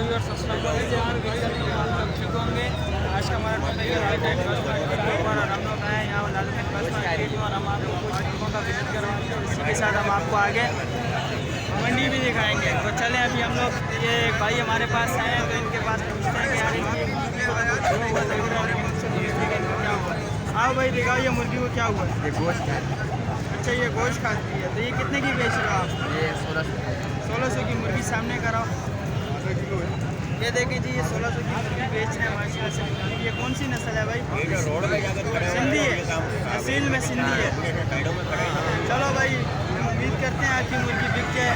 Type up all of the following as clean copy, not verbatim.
Viewers अस्सलाम वालेकुम। आप लोग ठीक होंगे। आज का हमारा टॉपिक है वाइट टाइम बस मार्केट के ऊपर और हम लोग आए यहाँ लालगंज बस मार्केट में और हम आपको कुछ चीज़ों का विजिट करवाएंगे और इसी के साथ हम आपको आगे मंडी भी दिखाएंगे। तो चलें अभी हम लोग ये एक भाई हमारे पास आए हैं तो इनके पास पूछते हैं कि यार आओ भाई दिखाओ ये मुर्गी को क्या हुआ है। ये गोश्त है। अच्छा ये गोश्त खाती है तो ये कितने की बेच रहे हो आप? ये 1600 की मुर्गी सामने कराओ। ये देखें जी ये 1600 की मुर्गी बेच रहे हैं माशाल्लाह से। ये कौन सी नस्ल है भाई? सिंधी है, असील में सिंधी है। चलो भाई उम्मीद करते हैं आपकी मुर्गी बिक जाए,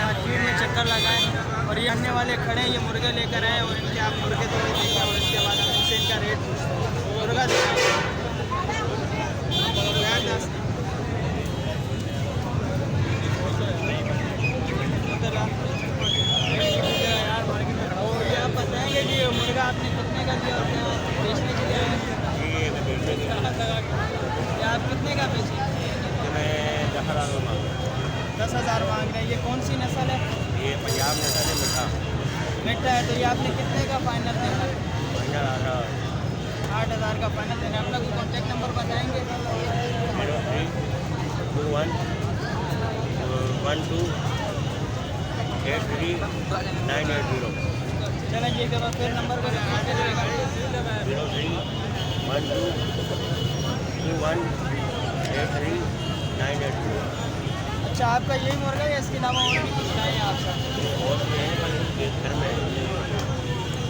मार्केट में चक्कर लगाएं। और ये आने वाले खड़े हैं, ये मुर्गे लेकर आए और इनके आप मुर्गे तो देखें और इसके बाद हम इनसे इनका रेट मुर्गा दिखाएंगे। आप बताएंगे कि मुर्गा आपने कितने का दिया और क्या बेचने के लिए आए? आप कितने का बेचे? 10,000 मांग रहे हैं। ये कौन सी नस्ल है? ये पंजाब नस्ल है। मिठा है। तो ये आपने कितने का फाइनल देना है? 8,000 का फाइनल देना है। अपना कोई कॉन्टैक्ट नंबर बताएंगे? 0321283980। चलें ये करो फिर नंबर को दिखाते रहेगा। 0312218390। अच्छा आपका यही मुर्गा है इसके अलावा और भी कुछ लाए हैं आपका? और भी है घर में।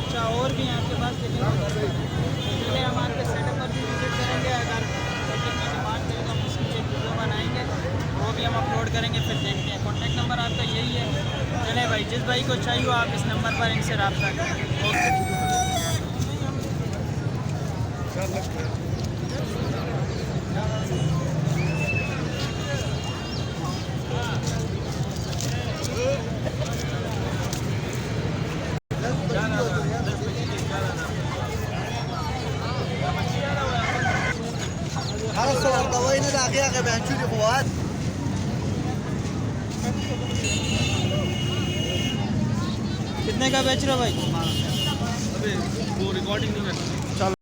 अच्छा और भी हैं आपके पास लेकिन इसलिए हम आपके सेटअप पर भी विजिट करेंगे। अगर सेटिंग में डिमांड करें तो हम उसकी एक वीडियो बनाएंगे, वो भी हम अपलोड करेंगे। फिर देखते हैं। कॉन्टैक्ट नंबर आपका यही है। चले भाई जिस भाई को चाहिए आप इस नंबर पर इनसे रब्ता करें। ओके कितने का बेच रहे हो भाई? वो रिकॉर्डिंग नहीं करता।